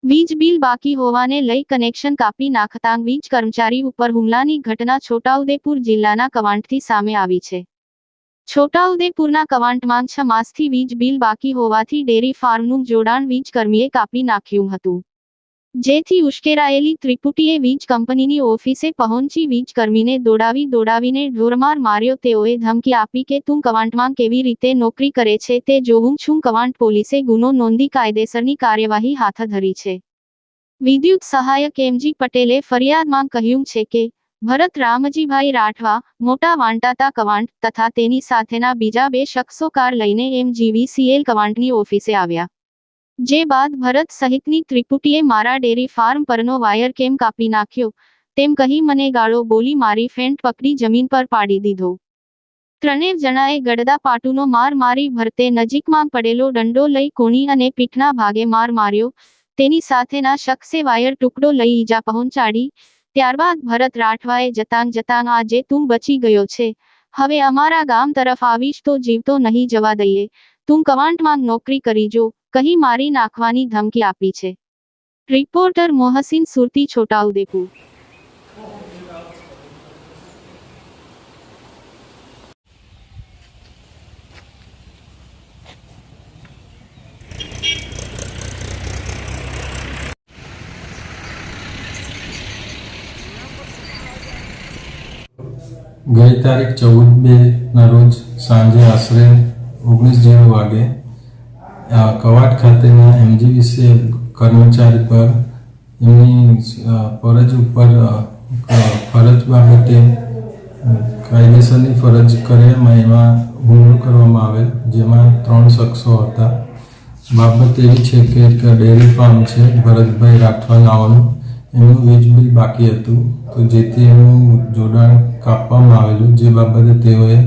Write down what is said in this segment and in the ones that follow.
વીજ બિલ બાકી હોવાને લઈ કનેક્શન કાપી નાખતાં વીજ કર્મચારી ઉપર હુમલાની ઘટના છોટાઉદેપુર જિલ્લાના કવાંટથી સામે આવી છે। છોટાઉદેપુરના કવાંટમાં 6 માસથી વીજ બિલ બાકી હોવાથી ડેરી ફાર્મનું જોડાણ વીજ કર્મીએ કાપી નાખ્યું હતું, જેથી ઉશ્કેરાયેલી ત્રિપુટીએ વીજ કંપનીની ઓફિસે પહોંચી વીજ કર્મીને દોડાવીને ઢોરમાર માર્યો। તેઓએ ધમકી આપી કે તું કવાંટમાં કેવી રીતે નોકરી કરે છે તે જોઉં છું। કવાંટ પોલીસે ગુનો નોંધી કાયદેસરની કાર્યવાહી હાથ ધરી છે। વિદ્યુત સહાયક એમજી પટેલે ફરિયાદમાં કહ્યું છે કે ભરત રામજીભાઈ રાઠવા, મોટા વાંટાતા કવાંટ તથા તેની સાથેના બીજા 2 શખ્સો કાર લઈને MGVCL કવાંટની ઓફિસે આવ્યા, જે બાદ ભરત સહિતની ત્રિપુટીએ મારા ડેરી ફાર્મ પરનો વાયર કેમ કાપી નાખ્યો તેમ કહી મને ગાળો બોલી મારી ફેંટ પકડી જમીન પર પાડી દીધો। ત્રણેય જણાએ ગડદા પાટુનો માર મારી ભરતે નજીકમાં પડેલો દંડો લઈ કોણી અને પીઠના ભાગે માર માર્યો। તેની સાથેના શખ્સે વાયર ટુકડો લઈ ઈજા પહોંચાડી। ત્યારબાદ ભરત રાઠવાએ જતાં આજે તું બચી ગયો છે, હવે અમારા ગામ તરફ આવીશ તો જીવતો નહીં જવા દઈએ, તું કવાંટમાં નોકરી કરી જો કહી મારી નાખવાની ધમકી આપી છે। રિપોર્ટર મોહસિન સુરતી, છોટાઉદેપુર। ગઈ તારીખ 14/2 રોજ સાંજે આશરે 19:00 વાગે કવાંટ ખાતેના MGVCL કર્મચારી પર એમની ફરજ ઉપર ફરજ બાબતે કાયદેસરની ફરજ કર્યામાં એમાં હુમલો કરવામાં આવેલ, જેમાં 3 શખ્સો હતા। બાબત એવી છે કે એક ડેરી ફાર્મ છે ભરતભાઈ રાઠવા નાઓનું, એમનું વીજ બિલ બાકી હતું, તો જેથી એમનું જોડાણ કાપવામાં આવેલું, જે બાબતે તેઓએ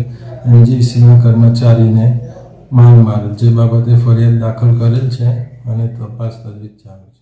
MGVCL કર્મચારીને માર મારેલ, જે બાબતે ફરિયાદ દાખલ કરેલ છે અને તપાસ તજવીજ ચાલુ છે।